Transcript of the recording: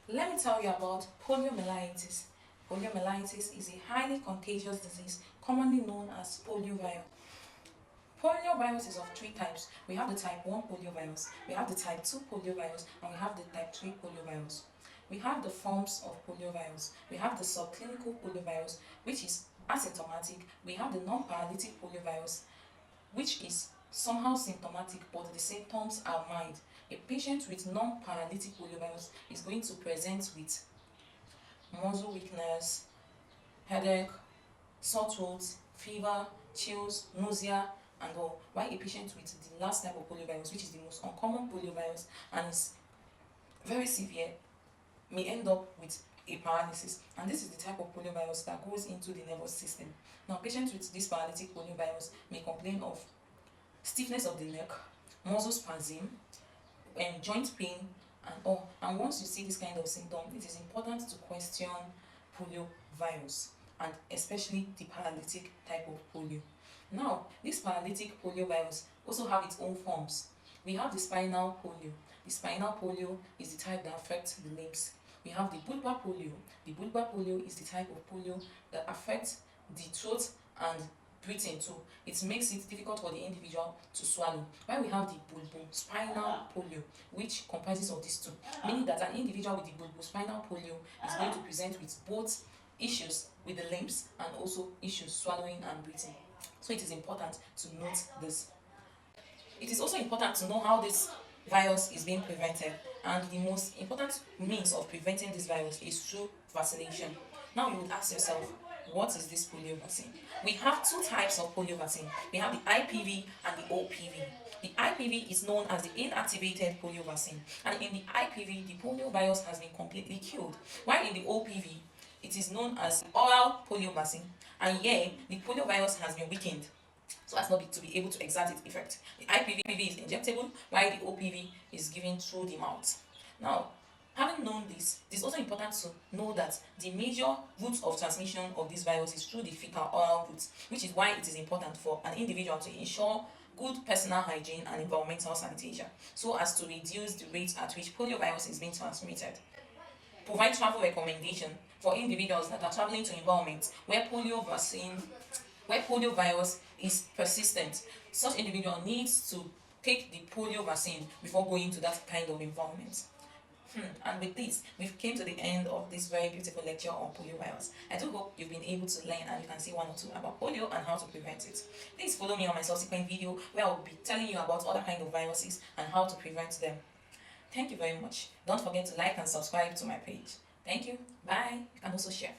Let me tell you about poliomyelitis. Poliomyelitis is a highly contagious disease commonly known as poliovirus. Poliovirus is of three types. We have the type 1 poliovirus, we have the type 2 poliovirus, and we have the type 3 poliovirus. We have the forms of poliovirus. We have the subclinical poliovirus, which is asymptomatic. We have the non-paralytic poliovirus, which is somehow symptomatic, but the symptoms are mild. A patient with non-paralytic poliovirus is going to present with muscle weakness, headache, sore throat, fever, chills, nausea, and all. While a patient with the last type of poliovirus, which is the most uncommon poliovirus and is very severe, may end up with a paralysis. And this is the type of poliovirus that goes into the nervous system. Now, patients with this paralytic poliovirus may complain of stiffness of the neck, muscle spasm, and joint pain, and all. And once you see this kind of symptom, it is important to question poliovirus, and especially the paralytic type of polio. Now, this paralytic poliovirus also have its own forms. We have the spinal polio. The spinal polio is the type that affects the limbs. We have the bulbar polio. The bulbar polio is the type of polio that affects the throat and breathing too. It makes it difficult for the individual to swallow. While we have the bulbospinal polio, which comprises of these two, meaning that an individual with the bulbospinal polio is going to present with both issues with the limbs and also issues swallowing and breathing. So it is important to note this. It is also important to know how this virus is being prevented, and the most important means of preventing this virus is through vaccination. Now you would ask yourself, what is this polio vaccine? We have two types of polio vaccine. We have the IPV and the OPV. The IPV is known as the inactivated polio vaccine, and in the IPV, the polio virus has been completely killed, while in the OPV, it is known as oral polio vaccine, and here the polio virus has been weakened so as not to be able to exert its effect. The IPV is injectable, while the OPV is given through the mouth. Now, having known this, it is also important to know that the major route of transmission of this virus is through the fecal oral route, which is why it is important for an individual to ensure good personal hygiene and environmental sanitation so as to reduce the rate at which poliovirus is being transmitted. Provide travel recommendation for individuals that are traveling to environments where poliovirus is persistent. Such individual needs to take the polio vaccine before going to that kind of environment. And with this, we've came to the end of this very beautiful lecture on poliovirus. I do hope you've been able to learn and you can see one or two about polio and how to prevent it. Please follow me on my subsequent video where I'll be telling you about other kinds of viruses and how to prevent them. Thank you very much. Don't forget to like and subscribe to my page. Thank you. Bye. You can also share.